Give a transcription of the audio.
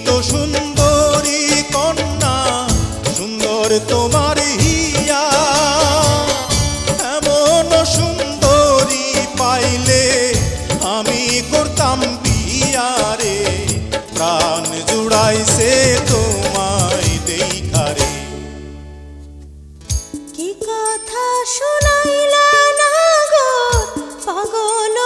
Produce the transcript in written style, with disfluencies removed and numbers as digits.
তো সুন্দরী কন্যা, সুন্দর তোমার হিয়া, এমন সুন্দরী পাইলে আমি করতাম বিয়া রে, প্রাণ জুড়াইছে তোমায় দেখা রে। কি কথা শুনাইলা না গো পাগল